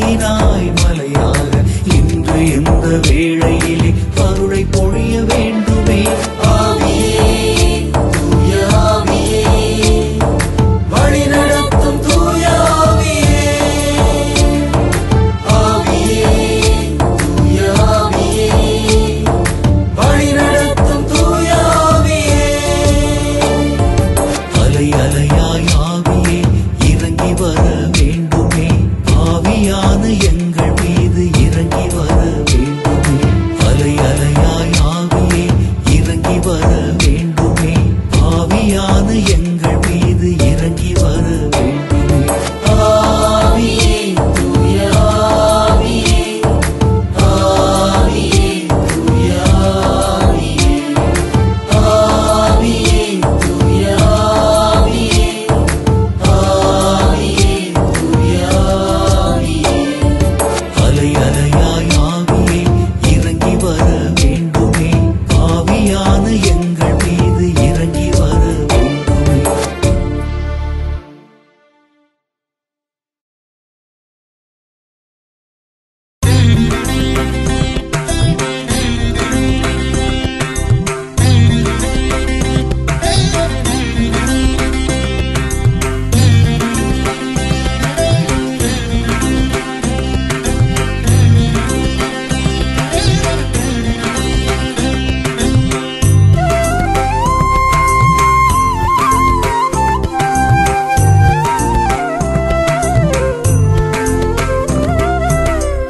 அக்கினியினாய் மலையாக இன்று எந்த வேளையிலே அருளை பொழிய வேண்டுமே. ஆவியே தூய ஆவியே வழி நடத்தும் தூய ஆவியே, ஆவியே தூய ஆவியே வழி நடத்தும் தூய ஆவியே. அலை அலையாய் ஆவியே இறங்கி வர வேண்டுமே. ஆவியான எங்கள் மீது இறங்கி வர வேண்டுமே. அலை அலையாய் ஆவியே இறங்கி வர வேண்டுமே. ஆவியான எங்கள் மீது இறங்கி வர வேண்டுமே. ஆவியே தூய ஆவியே, ஆவியே தூய ஆவியே, ஆவியே தூய ஆவியே, ஆவியே தூய ஆவியே. அலை அலையாய் ஆவியே இறங்கி வர வேண்டுமே. ஆவியான எங்கள் மீது இறங்கி வர வேண்டுமே.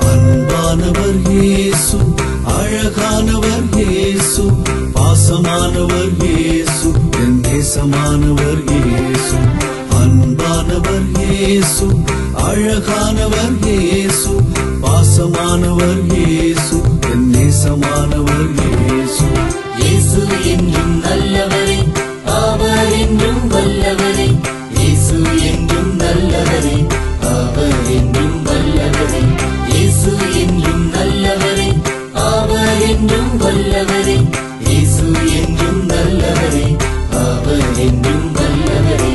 அன்பானவர் இயேசு, அழகானவர் இயேசு, பாசமானவர் இயேசு, என் நேசமானவர் இயேசு. அன்பானவர் இயேசு, அழகானவர் இயேசு, பாசமானவர் இயேசு, என் நேசமானவர் இயேசு. இயேசு என்றும் நல்லவரே, அவர் என்றும் வல்லவரே. இயேசு என்றும் நல்லவரே, அவர் என்றும் வல்லவரே. இயேசு என்றும் நல்லவரே, அவர் என்றும் வல்லவரே. இயேசு என்றும் நல்லவரே, அவர் என்றும் வல்லவரே.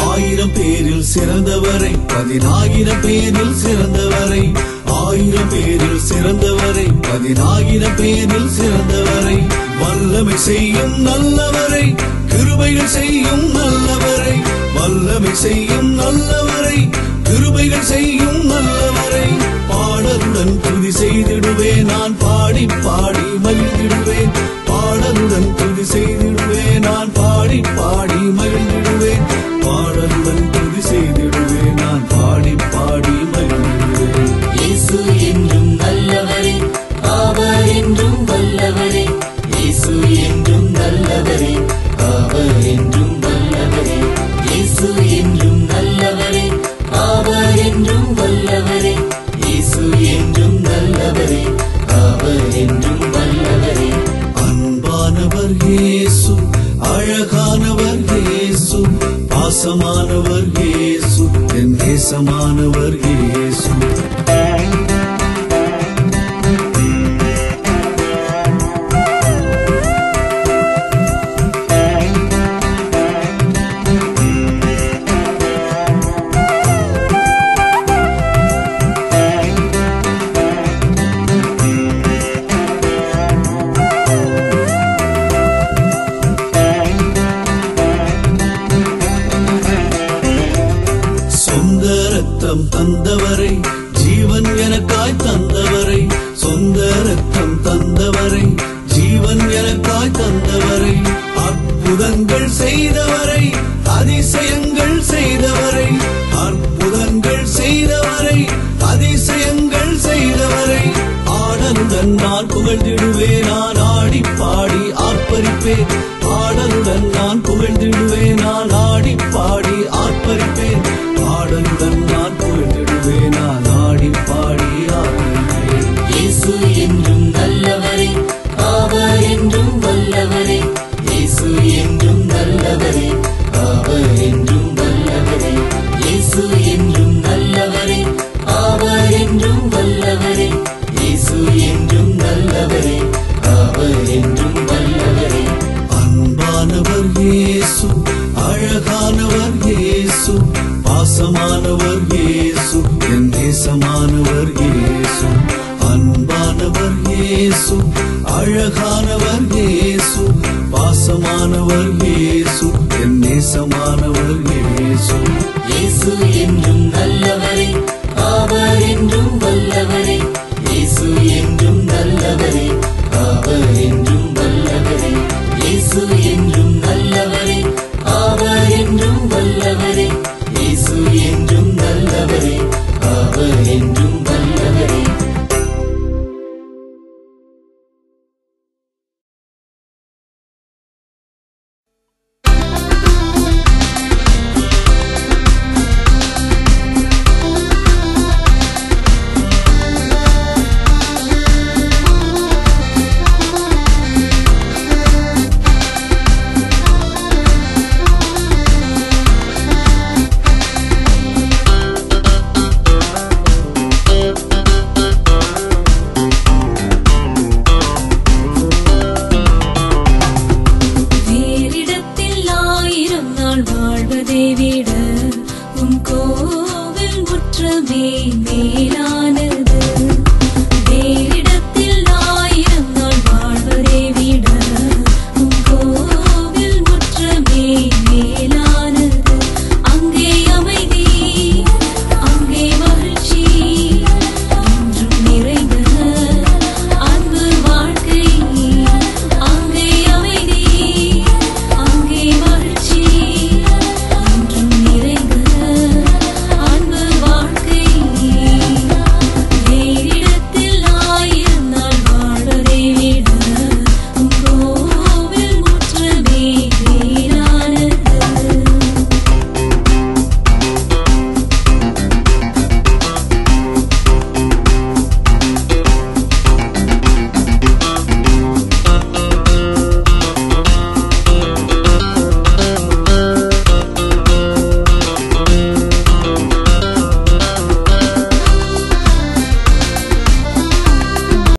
ஆயிரம் பேரில் சிறந்தவரை, 10,000 பேரில் சிறந்தவரை, 1000 பேரில் சிறந்தவரை, 10,000 பேரில் சிறந்தவரை, வல்லமை செய்யும் நல்லவரை, கிருபைகள் செய்யும் நல்லவரை, வல்லமை செய்யும் நல்லவரை, கிருபைகள் செய்யும் நல்லவரை. பாடலுடன் துதி செய்திடுவேன், நான் பாடி பாடி மகிழ்ந்திடுவேன். பாடலுடன் துதி செய்திடுவேன், நான் பாடி பாடி மகிழ்ந்திடுவேன். பாடலுடன் துதி செய்திடுவேன், நான் பாடி பாடி மகிழ்ந்திடுவேன். இயேசு என்றும் நல்லவரே, அவர் என்றும் வல்லவரே. இயேசு என்றும் நல்லவரே, அவர் என்றும் வல்லவரே. இயேசு என்றும் நல்லவரே, அவர் என்றும் வல்லவரே. இயேசு என்றும் நல்லவரே, அவர் என்றும் வல்லவரே. அன்பானவர் இயேசு, அழகானவர் இயேசு, பாசமானவர் இயேசு, என் நேசமானவர் இயேசு. சொந்த ரத்தம் தந்தவரை, ஜீவன் எனக்காய் தந்தவரை, சொந்த ரத்தம் தந்தவரை, ஜீவன் எனக்காய் தந்தவரை, அற்புதங்கள் செய்தவரை, அதிசயங்கள் செய்தவரை, அற்புதங்கள் செய்தவரை, அதிசயங்கள் செய்தவரை. ஆடலுடன் நான் புகழ்ந்திடுவேன், நான் ஆடி பாடி ஆர்ப்பரிப்பேன். ஆடலுடன் நான் புகழ்ந்திடுவேன், நான் ஆடி பாடி ஆர்ப்பரிப்பேன். ஆடலுடன் நான் புகழ்ந்திடுவேன், நான் ஆடி பாடி ஆர்ப்பரிப்பேன். இயேசு என்றும் நல்லவரே, அவர் என்றும் நேசமானவர் இயேசு என் நேசமானவர் இயேசு அன்பானவர் இயேசு அழகானவர் இயேசு பாசமானவர் இயேசு என் நேசமானவர் இயேசு இயேசு என்றும்